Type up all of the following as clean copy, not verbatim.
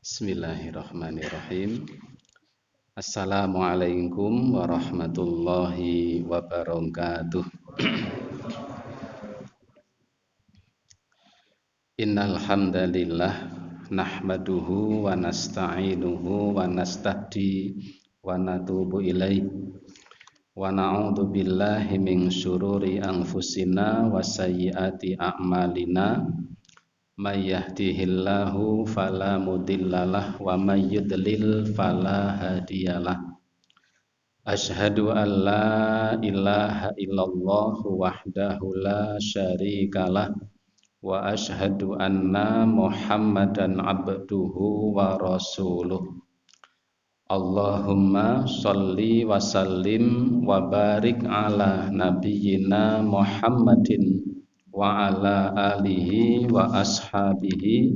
Bismillahirrahmanirrahim. Assalamualaikum warahmatullahi wabarakatuh. Innal hamdalillah nahmaduhu wa nasta'inuhu wa nastahdi wa natubu ilaih wa na'udzu billahi min syururi anfusina wa sayyiati a'malina. May yahdihillahu fala mudhillalah wa may yudlil fala hadiyalah. Asyhadu an la ilaha illallah wahdahu la syarikalah wa asyhadu anna Muhammadan abduhu wa rasuluh. Allahumma sholli wa sallim wa barik ala nabiyyina Muhammadin wa ala alihi wa ashabihi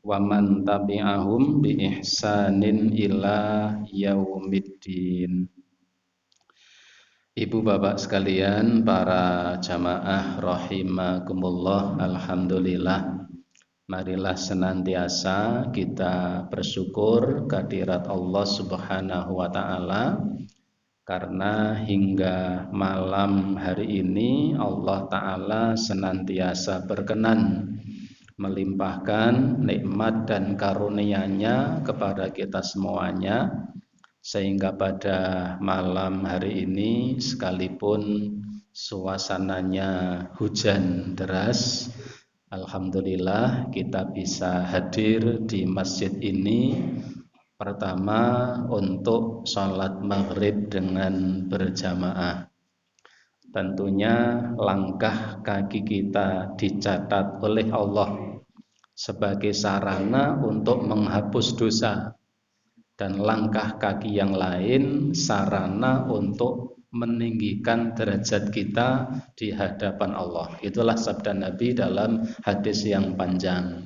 wa man tabi'ahum bi ihsanin ila yaumiddin. Ibu bapak sekalian, para jamaah rahimakumullah, alhamdulillah, marilah senantiasa kita bersyukur kehadirat Allah Subhanahu wa taala. Karena hingga malam hari ini Allah Ta'ala senantiasa berkenan melimpahkan nikmat dan karunia-Nya kepada kita semuanya, sehingga pada malam hari ini sekalipun suasananya hujan deras, alhamdulillah kita bisa hadir di masjid ini. Pertama, untuk sholat maghrib dengan berjamaah. Tentunya langkah kaki kita dicatat oleh Allah sebagai sarana untuk menghapus dosa, dan langkah kaki yang lain sarana untuk meninggikan derajat kita di hadapan Allah. Itulah sabda Nabi dalam hadis yang panjang.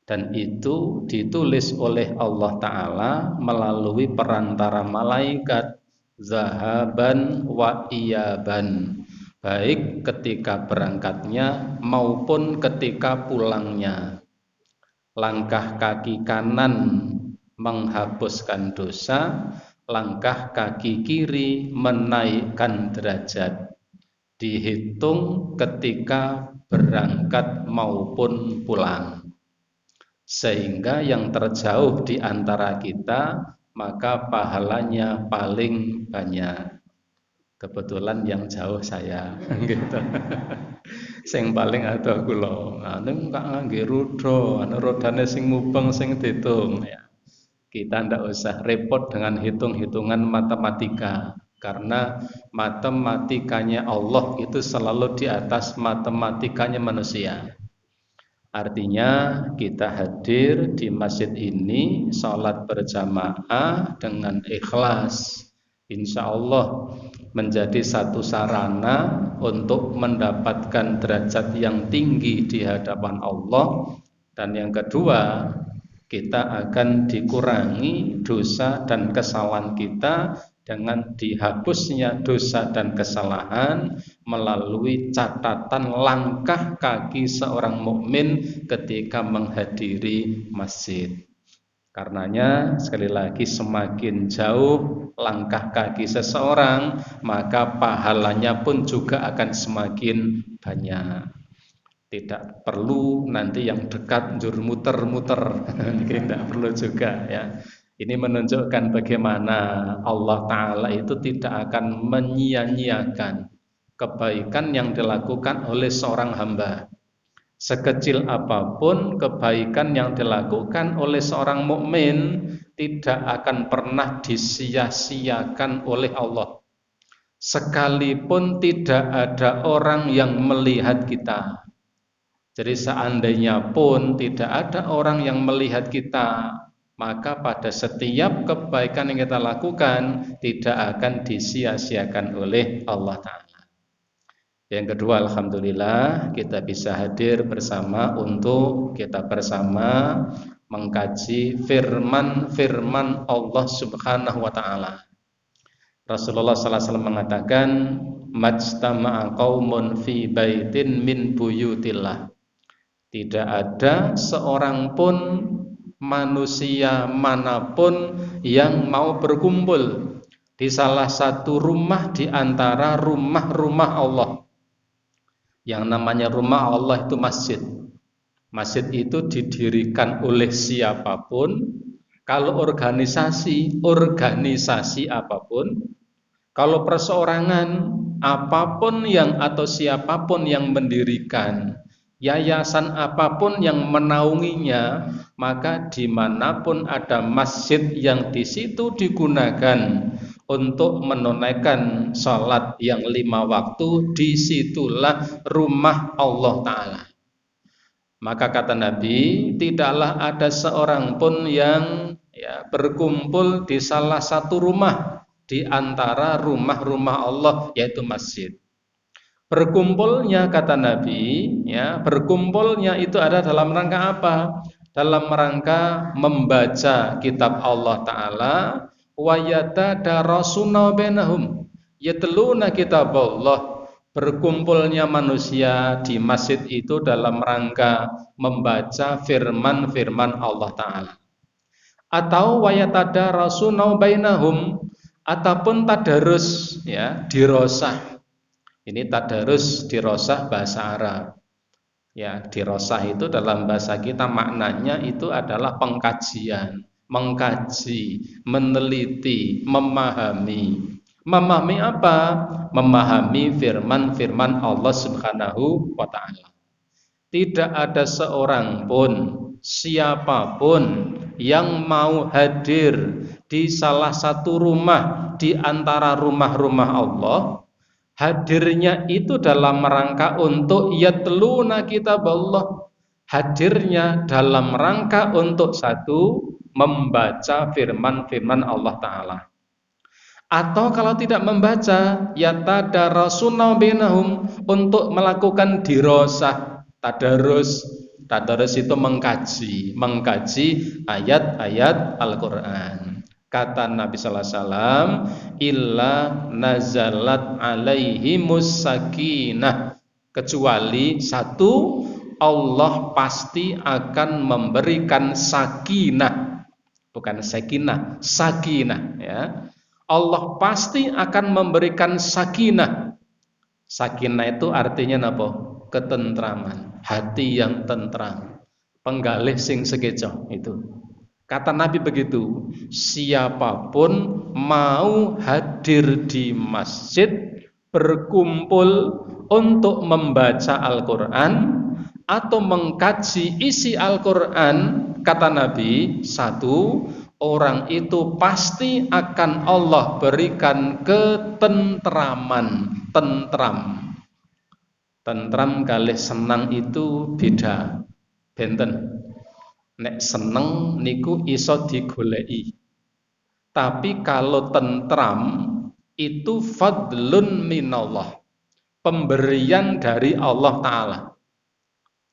Dan itu ditulis oleh Allah Ta'ala melalui perantara malaikat zahaban wa iyaban, baik ketika berangkatnya maupun ketika pulangnya. Langkah kaki kanan menghapuskan dosa, langkah kaki kiri menaikkan derajat, dihitung ketika berangkat maupun pulang. Sehingga yang terjauh di antara kita maka pahalanya paling banyak. Kebetulan yang jauh saya gitu. Sing paling ada kula. Anu kok ngangge rudha, ana rodane sing mubeng sing diitung ya. Kita ndak usah repot dengan hitung-hitungan matematika, karena matematikanya Allah itu selalu di atas matematikanya manusia. Artinya kita hadir di masjid ini, sholat berjamaah dengan ikhlas, insya Allah menjadi satu sarana untuk mendapatkan derajat yang tinggi di hadapan Allah. Dan yang kedua, kita akan dikurangi dosa dan kesalahan kita dengan dihapusnya dosa dan kesalahan melalui catatan langkah kaki seorang mukmin ketika menghadiri masjid. Karenanya sekali lagi, semakin jauh langkah kaki seseorang, maka pahalanya pun juga akan semakin banyak. Tidak perlu nanti yang dekat njur muter-muter, tidak perlu juga ya. Ini menunjukkan bagaimana Allah Ta'ala itu tidak akan menyia-nyiakan kebaikan yang dilakukan oleh seorang hamba. Sekecil apapun kebaikan yang dilakukan oleh seorang mukmin tidak akan pernah disia-siakan oleh Allah. Sekalipun tidak ada orang yang melihat kita. Jadi seandainya pun tidak ada orang yang melihat kita, maka pada setiap kebaikan yang kita lakukan tidak akan disia-siakan oleh Allah Ta'ala. Yang kedua, alhamdulillah kita bisa hadir bersama untuk kita bersama mengkaji firman Allah Subhanahu wa Ta'ala. Rasulullah sallallahu alaihi wasallam mengatakan, majtama'a qaumun fi baitin min buyutillah. Tidak ada seorang pun manusia manapun yang mau berkumpul di salah satu rumah di antara rumah-rumah Allah. Yang namanya rumah Allah itu masjid. Masjid itu didirikan oleh siapapun. Kalau organisasi apapun. Kalau perseorangan, apapun yang atau siapapun yang mendirikan, yayasan apapun yang menaunginya, maka dimanapun ada masjid yang di situ digunakan untuk menunaikan sholat yang 5 waktu, disitulah rumah Allah Ta'ala. Maka kata Nabi, tidaklah ada seorang pun yang berkumpul di salah satu rumah di antara rumah-rumah Allah, yaitu masjid. Berkumpulnya kata Nabi, berkumpulnya itu ada dalam rangka apa? Dalam rangka membaca kitab Allah Ta'ala, wa yatadarasuna bainahum, yatluna kitab Allah. Berkumpulnya manusia di masjid itu dalam rangka membaca firman-firman Allah Ta'ala. Atau wa yatadarasuna bainahum, ataupun tadarus, dirosah. Ini tadarus dirosah bahasa Arab. Dirosah itu dalam bahasa kita maknanya itu adalah pengkajian, mengkaji, meneliti, memahami. Memahami apa? Memahami firman-firman Allah Subhanahu wa Ta'ala. Tidak ada seorang pun, siapapun yang mau hadir di salah satu rumah di antara rumah-rumah Allah, hadirnya itu dalam rangka untuk yatluna kitab Allah, hadirnya dalam rangka untuk satu, membaca firman-firman Allah Ta'ala. Atau kalau tidak membaca, yatadarasuna bainahum, untuk melakukan dirosah, tadarus. Tadarus itu mengkaji ayat-ayat Al-Qur'an. Kata Nabi sallallahu alaihi wasallam, illa nazalat alaihimus sakinah, kecuali satu, Allah pasti akan memberikan sakinah, bukan sakinah, sakinah, Allah pasti akan memberikan sakinah. Sakinah itu artinya apa? Ketentraman, hati yang tentram, penggalih sing sekejo itu. Kata Nabi begitu, siapapun mau hadir di masjid, berkumpul untuk membaca Al-Quran atau mengkaji isi Al-Quran, kata Nabi, satu, orang itu pasti akan Allah berikan ketentraman. Tentram kalih senang itu beda, benten. Nek seneng niku iso digoleki. Tapi kalau tentram itu fadlun minallah, pemberian dari Allah Ta'ala.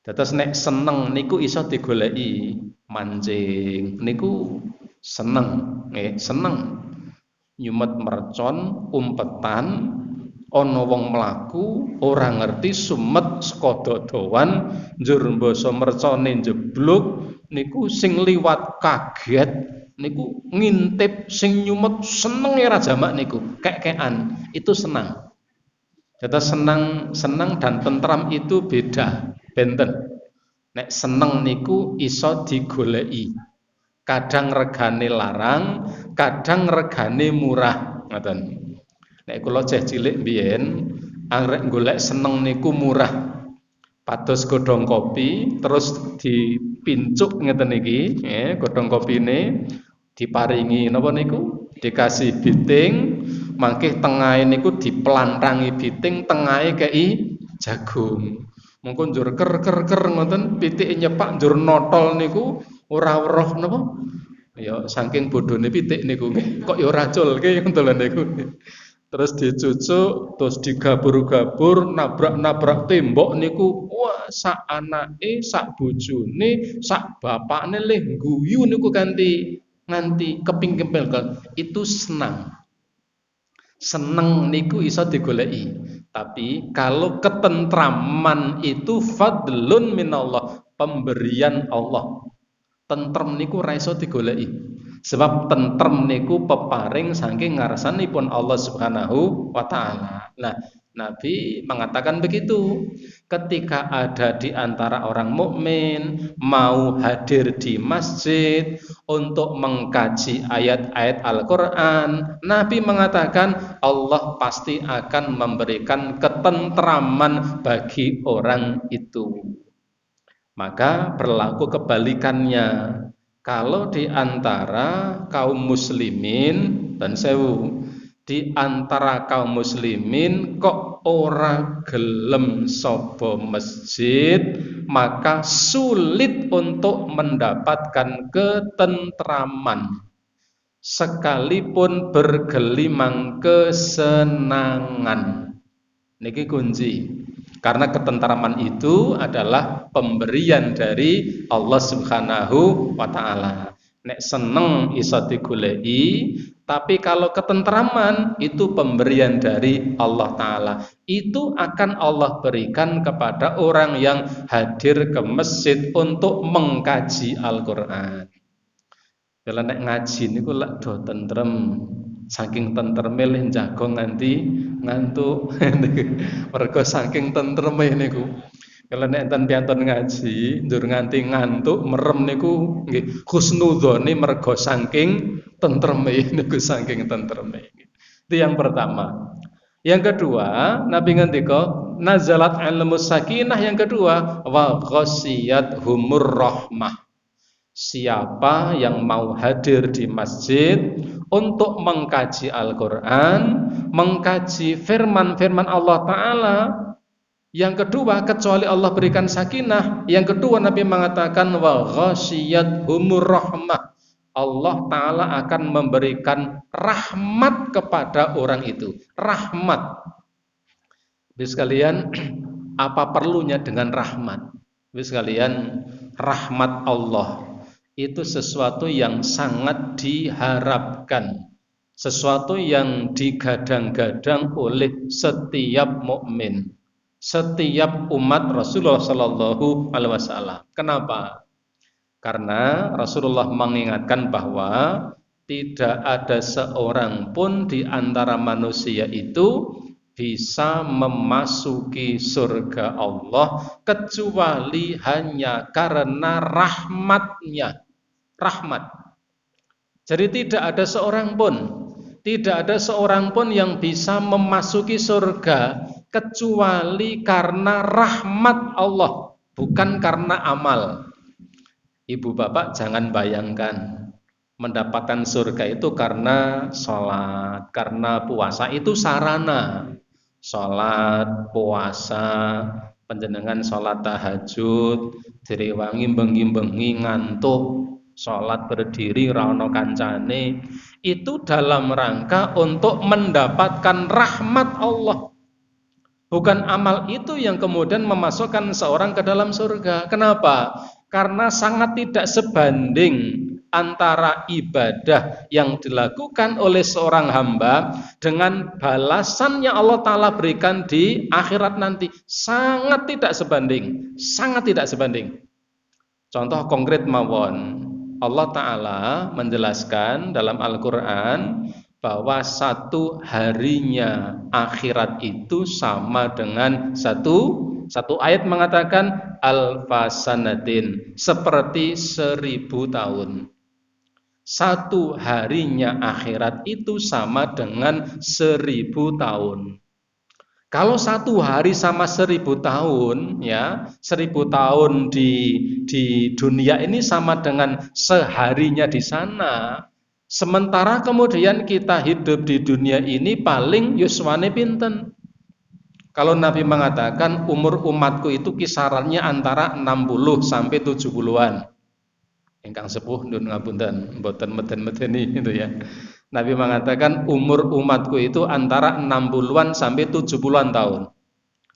Terus nek seneng niku iso digoleki, mancing niku seneng, seneng. Nyumet mercon, umpetan, ana wong mlaku, ora ngerti sumet saka dodowan, njur mbasa mercone jeblok, niku sing liwat kaget, niku ngintip, sing nyumet seneng ora jamak niku, kek-kekan, itu senang. Terus senang dan tentram itu beda, benten. Nek seneng niku iso digoleki. Kadang regane larang, kadang regane murah, ngoten. Nek kula ceh cilik biyen arek golek seneng niku murah. Pados godhong kopi terus dipincuk ngeten iki, godhong kopine diparingi napa niku? Dikasih biting, mangke tengahe niku diplantangi biting, tengahe kei jagung. Mengko njur ker ngoten, pitike nyepak njur notol niku ora weruh napa? Ya saking bodhone pitik niku kok ya ora culke ngoten niku. Terus dicucuk, terus digabur-gabur, nabrak-nabrak tembok niku, wah sak anake, sak bojone, sak bapakne leh guyu niku nganti keping-kempel. Itu senang. Seneng niku iso digoleki. Tapi kalau ketentraman itu fadlun minallah, pemberian Allah. Tentrem niku ra iso digoleki. Sebab tentrem niku peparing saking ngarsanipun Allah Subhanahu wa taala. Nah, Nabi mengatakan begitu. Ketika ada di antara orang mukmin mau hadir di masjid untuk mengkaji ayat-ayat Al-Qur'an, Nabi mengatakan Allah pasti akan memberikan ketentraman bagi orang itu. Maka berlaku kebalikannya. Kalau di antara kaum muslimin dan sewu, di antara kaum muslimin kok ora gelem sapa masjid, maka sulit untuk mendapatkan ketentraman. Sekalipun bergelimang kesenangan. Niki kunci. Karena ketentraman itu adalah pemberian dari Allah Subhanahu wa taala. Nek seneng iso digoleki, tapi kalau ketentraman itu pemberian dari Allah taala. Itu akan Allah berikan kepada orang yang hadir ke masjid untuk mengkaji Al-Qur'an. Kalau nek ngaji niku lak do tentrem. Saking tentreme leh jago nganti ngantuk. Mergo saking tentreme niku. Kalau nek enten piantun ngaji njur nganti ngantuk merem niku nggih husnudzone mergo saking tentreme niku saking tentreme. Itu yang pertama. Yang kedua, Nabi ngendika nazalat ilmus sakinah. Yang kedua, wa ghasyiyat humur rahmah. Siapa yang mau hadir di masjid untuk mengkaji Al-Qur'an, mengkaji firman-firman Allah taala, yang kedua kecuali Allah berikan sakinah, yang kedua Nabi mengatakan wa ghasyiyat humur rahmah. Allah taala akan memberikan rahmat kepada orang itu. Rahmat. Bis sekalian, apa perlunya dengan rahmat? Bis sekalian, rahmat Allah itu sesuatu yang sangat diharapkan, sesuatu yang digadang-gadang oleh setiap mukmin, setiap umat Rasulullah Sallallahu Alaihi Wasallam. Kenapa? Karena Rasulullah mengingatkan bahwa tidak ada seorang pun di antara manusia itu bisa memasuki surga Allah kecuali hanya karena rahmatnya. Rahmat. Jadi tidak ada seorang pun yang bisa memasuki surga kecuali karena rahmat Allah, bukan karena amal. Ibu bapak jangan bayangkan mendapatkan surga itu karena sholat, karena puasa. Itu sarana. Sholat, puasa, panjenengan sholat tahajud, direwangi bengi-bengi ngantuk, sholat berdiri ra ono kancane, itu dalam rangka untuk mendapatkan rahmat Allah. Bukan amal itu yang kemudian memasukkan seorang ke dalam surga. Kenapa? Karena sangat tidak sebanding antara ibadah yang dilakukan oleh seorang hamba dengan balasan yang Allah Ta'ala berikan di akhirat nanti. Sangat tidak sebanding. Sangat tidak sebanding. Contoh konkret mawon. Allah Ta'ala menjelaskan dalam Al-Quran bahwa satu harinya akhirat itu sama dengan satu ayat mengatakan alfasanatin, seperti 1000 tahun. Satu harinya akhirat itu sama dengan 1000 tahun. Kalau satu hari sama 1000 tahun, ya 1000 tahun di dunia ini sama dengan seharinya di sana. Sementara kemudian kita hidup di dunia ini paling yuswane pinten. Kalau Nabi mengatakan umur umatku itu kisarannya antara 60 sampai 70-an. Ingkang sepuh ndun ngapunten, mboten meden-medeni itu ya. Nabi mengatakan umur umatku itu antara 60-an sampai 70-an tahun.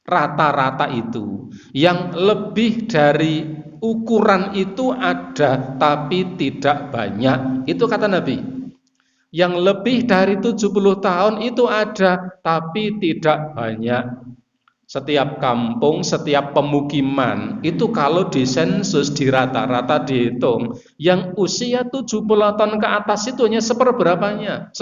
Rata-rata itu. Yang lebih dari ukuran itu ada tapi tidak banyak. Itu kata Nabi. Yang lebih dari 70 tahun itu ada tapi tidak banyak. Setiap kampung, setiap pemukiman itu kalau disensus, di rata-rata dihitung, yang usia 70 tahun ke atas itu hanya seperberapanya.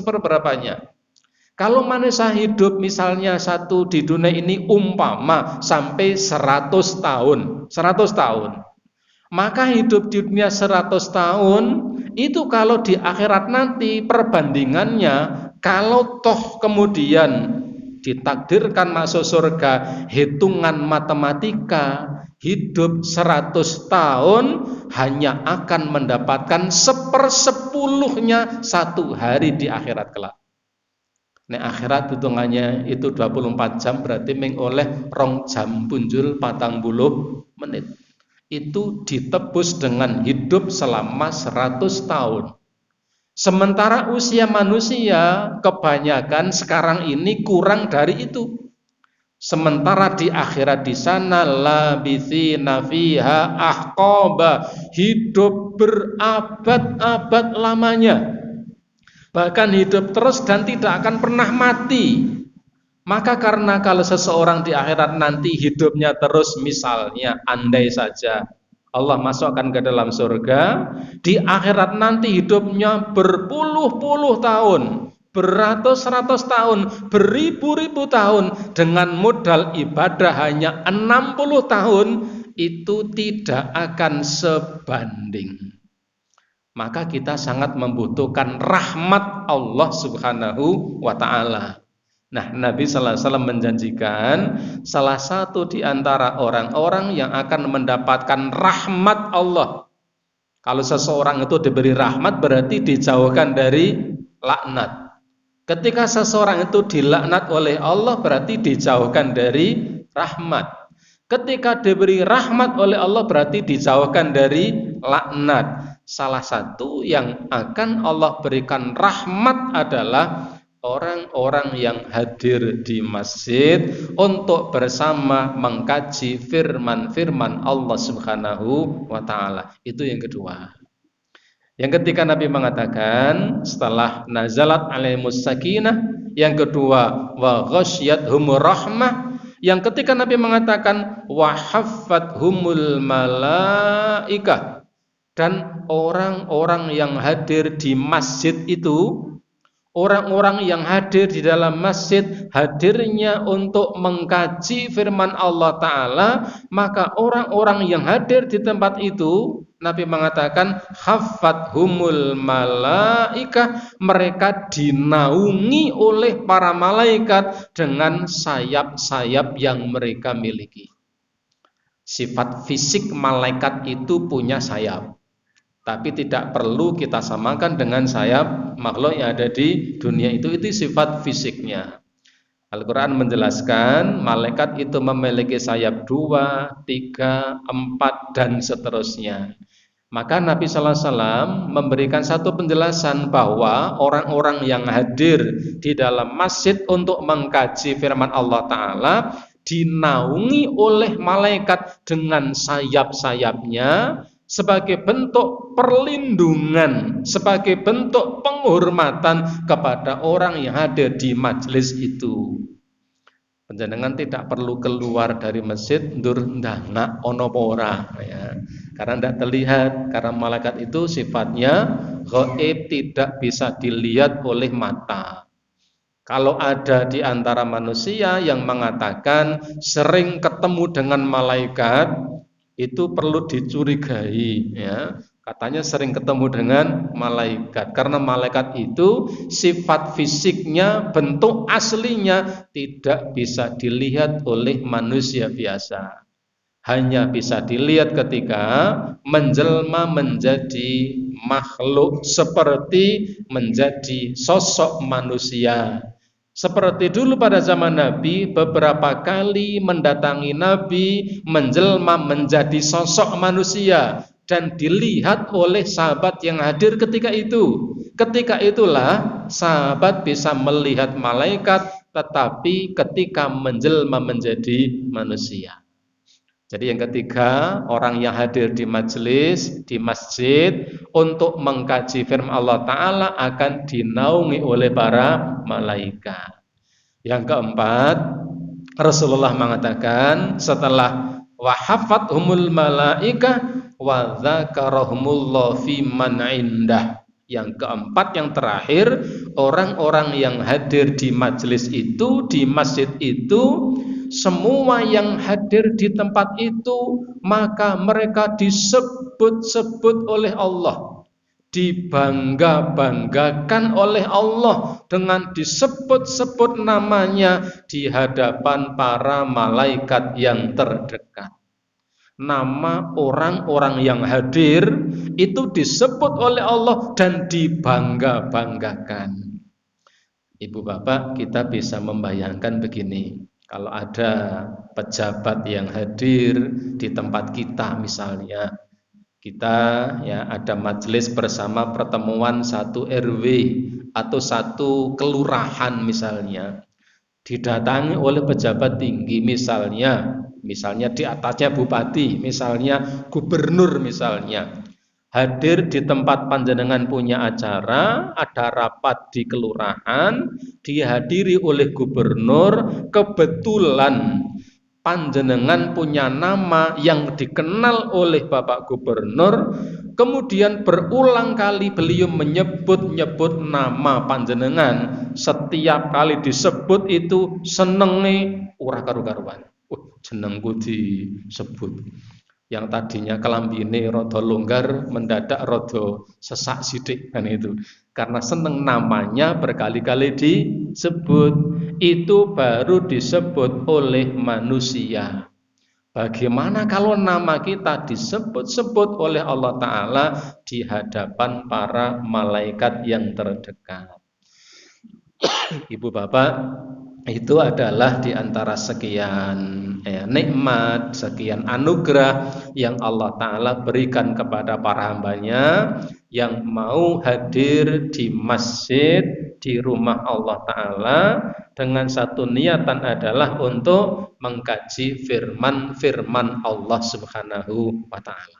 Kalau manusia hidup misalnya satu di dunia ini umpama sampai 100 tahun, 100 tahun. Maka hidup di dunia 100 tahun itu kalau di akhirat nanti perbandingannya, kalau toh kemudian ditakdirkan masuk surga, hitungan matematika, hidup 100 tahun hanya akan mendapatkan 1/10-nya satu hari di akhirat kelak. Nek akhirat hitungannya itu 24 jam, berarti mengoleh 2 jam punjul 40 menit. Itu ditebus dengan hidup selama 100 tahun. Sementara usia manusia kebanyakan sekarang ini kurang dari itu. Sementara di akhirat di sana labithina fiha ahqaba, hidup berabad-abad lamanya. Bahkan hidup terus dan tidak akan pernah mati. Maka karena kalau seseorang di akhirat nanti hidupnya terus, misalnya andai saja Allah masukkan ke dalam surga, di akhirat nanti hidupnya berpuluh-puluh tahun, beratus-ratus tahun, beribu-ribu tahun, dengan modal ibadah hanya 60 tahun, itu tidak akan sebanding. Maka kita sangat membutuhkan rahmat Allah Subhanahu wa ta'ala. Nah, Nabi sallallahu alaihi wasallam menjanjikan salah satu di antara orang-orang yang akan mendapatkan rahmat Allah. Kalau seseorang itu diberi rahmat berarti dijauhkan dari laknat. Ketika seseorang itu dilaknat oleh Allah berarti dijauhkan dari rahmat. Ketika diberi rahmat oleh Allah berarti dijauhkan dari laknat. Salah satu yang akan Allah berikan rahmat adalah orang-orang yang hadir di masjid untuk bersama mengkaji firman-firman Allah Subhanahu wa ta'ala. Itu yang kedua. Yang ketiga Nabi mengatakan setelah nazalat alaihimus sakinah, yang kedua wa ghasyiyatuhumur rahmah, yang ketiga Nabi mengatakan wa haffathumul malaikah, dan orang-orang yang hadir di masjid itu, orang-orang yang hadir di dalam masjid hadirnya untuk mengkaji firman Allah Ta'ala, maka orang-orang yang hadir di tempat itu, Nabi mengatakan haffathumul malaikah, mereka dinaungi oleh para malaikat dengan sayap-sayap yang mereka miliki. Sifat fisik malaikat itu punya sayap, tapi tidak perlu kita samakan dengan sayap makhluk yang ada di dunia itu sifat fisiknya. Al-Quran menjelaskan malaikat itu memiliki sayap 2, 3, 4 dan seterusnya. Maka Nabi sallallahu alaihi wasallam memberikan satu penjelasan bahwa orang-orang yang hadir di dalam masjid untuk mengkaji firman Allah Ta'ala dinaungi oleh malaikat dengan sayap-sayapnya, sebagai bentuk perlindungan, sebagai bentuk penghormatan kepada orang yang hadir di majelis itu. Panjenengan tidak perlu keluar dari masjid ndur ndangak ana apa ora, ya. Karena tidak terlihat, karena malaikat itu sifatnya gaib, tidak bisa dilihat oleh mata. Kalau ada di antara manusia yang mengatakan sering ketemu dengan malaikat, itu perlu dicurigai, ya. Katanya sering ketemu dengan malaikat, karena malaikat itu sifat fisiknya, bentuk aslinya tidak bisa dilihat oleh manusia biasa. Hanya bisa dilihat ketika menjelma menjadi makhluk, seperti menjadi sosok manusia. Seperti dulu pada zaman Nabi, beberapa kali mendatangi Nabi, menjelma menjadi sosok manusia dan dilihat oleh sahabat yang hadir ketika itu. Ketika itulah sahabat bisa melihat malaikat, tetapi ketika menjelma menjadi manusia. Jadi yang ketiga, orang yang hadir di majelis, di masjid untuk mengkaji firman Allah Ta'ala akan dinaungi oleh para malaikat. Yang keempat, Rasulullah mengatakan setelah wahafathumul malaika wa dzakarahumullah fi man indah. Yang keempat, yang terakhir, orang-orang yang hadir di majelis itu, di masjid itu, semua yang hadir di tempat itu, maka mereka disebut-sebut oleh Allah, dibangga-banggakan oleh Allah dengan disebut-sebut namanya di hadapan para malaikat yang terdekat. Nama orang-orang yang hadir itu disebut oleh Allah dan dibangga-banggakan. Ibu bapak, kita bisa membayangkan begini, kalau ada pejabat yang hadir di tempat kita, misalnya kita ya ada majelis bersama pertemuan satu RW atau satu kelurahan misalnya, didatangi oleh pejabat tinggi, misalnya di atasnya bupati, misalnya gubernur, misalnya hadir di tempat panjenengan punya acara, ada rapat di kelurahan, dihadiri oleh gubernur, kebetulan panjenengan punya nama yang dikenal oleh Bapak Gubernur, kemudian berulang kali beliau menyebut-nyebut nama panjenengan, setiap kali disebut itu senenge ora karu-karuan. Jenengku disebut. Yang tadinya kelambine rada longgar mendadak rada sesak sidik kan itu. Karena seneng namanya berkali-kali disebut. Itu baru disebut oleh manusia. Bagaimana kalau nama kita disebut-sebut oleh Allah Ta'ala di hadapan para malaikat yang terdekat. Ibu bapak, itu adalah di antara sekian nikmat, sekian anugerah yang Allah Ta'ala berikan kepada para hambanya yang mau hadir di masjid, di rumah Allah Ta'ala dengan satu niatan adalah untuk mengkaji firman-firman Allah Subhanahu wa Ta'ala.